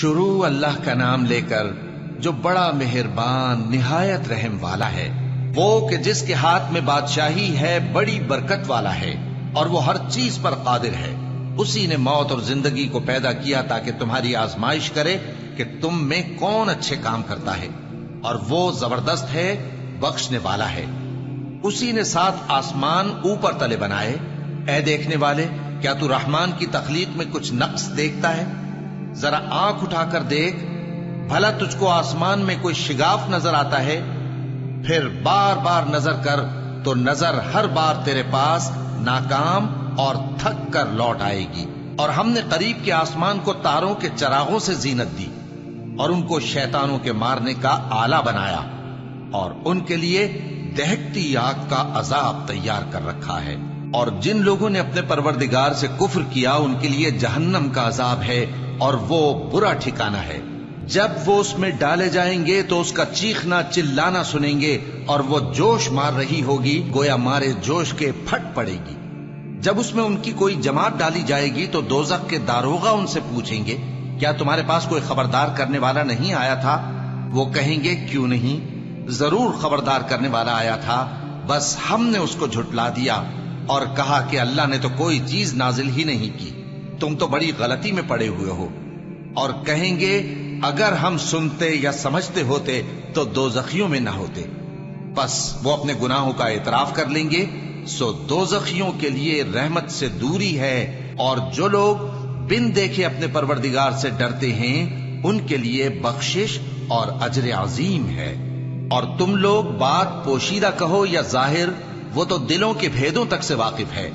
شروع اللہ کا نام لے کر جو بڑا مہربان نہایت رحم والا ہے، وہ کہ جس کے ہاتھ میں بادشاہی ہے، بڑی برکت والا ہے اور وہ ہر چیز پر قادر ہے۔ اسی نے موت اور زندگی کو پیدا کیا تاکہ تمہاری آزمائش کرے کہ تم میں کون اچھے کام کرتا ہے، اور وہ زبردست ہے، بخشنے والا ہے۔ اسی نے 7 آسمان اوپر تلے بنائے۔ اے دیکھنے والے، کیا تو رحمان کی تخلیق میں کچھ نقص دیکھتا ہے؟ ذرا آنکھ اٹھا کر دیکھ، بھلا تجھ کو آسمان میں کوئی شگاف نظر آتا ہے؟ پھر بار بار نظر کر تو نظر ہر بار تیرے پاس ناکام اور تھک کر لوٹ آئے گی۔ اور ہم نے قریب کے آسمان کو تاروں کے چراغوں سے زینت دی اور ان کو شیطانوں کے مارنے کا آلہ بنایا، اور ان کے لیے دہکتی آگ کا عذاب تیار کر رکھا ہے۔ اور جن لوگوں نے اپنے پروردگار سے کفر کیا ان کے لیے جہنم کا عذاب ہے، اور وہ برا ٹھکانہ ہے۔ جب وہ اس میں ڈالے جائیں گے تو اس کا چیخنا چلانا سنیں گے، اور وہ جوش مار رہی ہوگی گویا مارے جوش کے پھٹ پڑے گی۔ جب اس میں ان کی کوئی جماعت ڈالی جائے گی تو دوزخ کے داروغہ ان سے پوچھیں گے، کیا تمہارے پاس کوئی خبردار کرنے والا نہیں آیا تھا؟ وہ کہیں گے، کیوں نہیں، ضرور خبردار کرنے والا آیا تھا، بس ہم نے اس کو جھٹلا دیا اور کہا کہ اللہ نے تو کوئی چیز نازل ہی نہیں کی، تم تو بڑی غلطی میں پڑے ہوئے ہو۔ اور کہیں گے، اگر ہم سنتے یا سمجھتے ہوتے تو دوزخیوں میں نہ ہوتے۔ بس وہ اپنے گناہوں کا اعتراف کر لیں گے، سو دوزخیوں کے لیے رحمت سے دوری ہے، اور جو لوگ بن دیکھے اپنے پروردگار سے ڈرتے ہیں ان کے لیے بخشش اور اجر عظیم ہے۔ اور تم لوگ بات پوشیدہ کہو یا ظاہر، وہ تو دلوں کے بھیدوں تک سے واقف ہے۔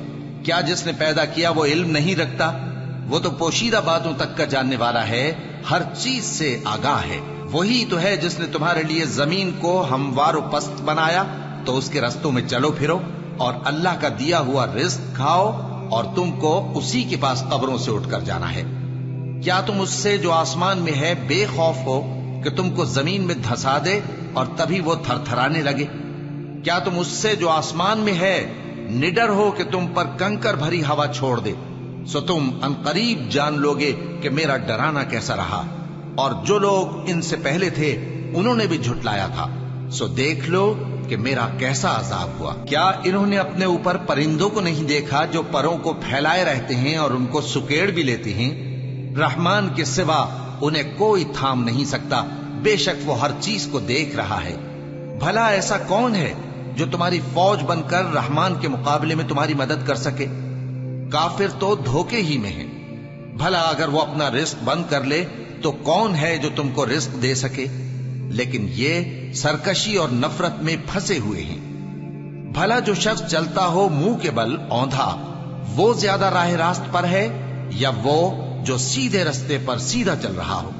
کیا جس نے پیدا کیا وہ علم نہیں رکھتا؟ وہ تو پوشیدہ باتوں تک کا جاننے والا ہے، ہر چیز سے آگاہ ہے۔ وہی تو ہے جس نے تمہارے لیے زمین کو ہموار و پست بنایا، تو اس کے رستوں میں چلو پھرو اور اللہ کا دیا ہوا رزق کھاؤ، اور تم کو اسی کے پاس قبروں سے اٹھ کر جانا ہے۔ کیا تم اس سے جو آسمان میں ہے بے خوف ہو کہ تم کو زمین میں دھسا دے اور تبھی وہ تھر تھرانے لگے؟ کیا تم اس سے جو آسمان میں ہے نڈر ہو کہ تم پر کنکر بھری ہوا چھوڑ دے؟ سو تم عنقریب جان لوگے کہ میرا ڈرانا کیسا رہا۔ اور جو لوگ ان سے پہلے تھے انہوں نے بھی جھٹلایا تھا، سو دیکھ لو کہ میرا کیسا عذاب ہوا۔ کیا انہوں نے اپنے اوپر پرندوں کو نہیں دیکھا جو پروں کو پھیلائے رہتے ہیں اور ان کو سکیڑ بھی لیتے ہیں؟ رحمان کے سوا انہیں کوئی تھام نہیں سکتا، بے شک وہ ہر چیز کو دیکھ رہا ہے۔ بھلا ایسا کون ہے جو تمہاری فوج بن کر رحمان کے مقابلے میں تمہاری مدد کر سکے؟ کافر تو دھوکے ہی میں ہیں۔ بھلا اگر وہ اپنا رزق بند کر لے تو کون ہے جو تم کو رزق دے سکے؟ لیکن یہ سرکشی اور نفرت میں پھنسے ہوئے ہیں۔ بھلا جو شخص چلتا ہو منہ کے بل اوندھا، وہ زیادہ راہ راست پر ہے یا وہ جو سیدھے رستے پر سیدھا چل رہا ہو؟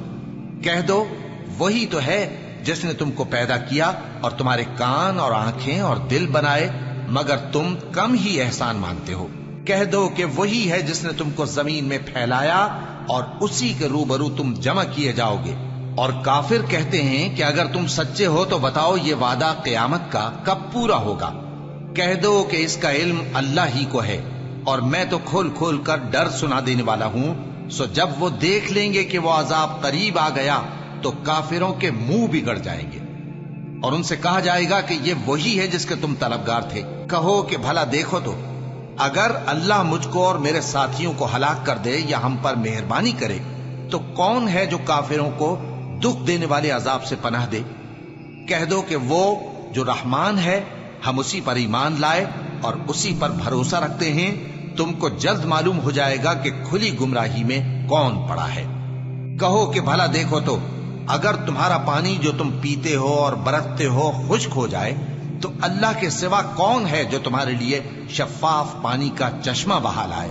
کہہ دو، وہی تو ہے جس نے تم کو پیدا کیا اور تمہارے کان اور آنکھیں اور دل بنائے، مگر تم کم ہی احسان مانتے ہو۔ کہہ دو کہ وہی ہے جس نے تم کو زمین میں پھیلایا اور اسی کے روبرو تم جمع کیے جاؤ گے۔ اور کافر کہتے ہیں کہ اگر تم سچے ہو تو بتاؤ یہ وعدہ قیامت کا کب پورا ہوگا؟ کہہ دو کہ اس کا علم اللہ ہی کو ہے، اور میں تو کھول کھول کر ڈر سنا دینے والا ہوں۔ سو جب وہ دیکھ لیں گے کہ وہ عذاب قریب آ گیا تو کافروں کے منہ بگڑ جائیں گے، اور ان سے کہا جائے گا کہ یہ وہی ہے جس کے تم طلبگار تھے۔ کہو کہ بھلا دیکھو تو، اگر اللہ مجھ کو اور میرے ساتھیوں کو ہلاک کر دے یا ہم پر مہربانی کرے تو کون ہے جو کافروں کو دکھ دینے والے عذاب سے پناہ دے؟ کہہ دو کہ وہ جو رحمان ہے، ہم اسی پر ایمان لائے اور اسی پر بھروسہ رکھتے ہیں۔ تم کو جلد معلوم ہو جائے گا کہ کھلی گمراہی میں کون پڑا ہے۔ کہو کہ بھلا دیکھو تو، اگر تمہارا پانی جو تم پیتے ہو اور برتتے ہو خشک ہو جائے تو اللہ کے سوا کون ہے جو تمہارے لیے شفاف پانی کا چشمہ بہا لائے؟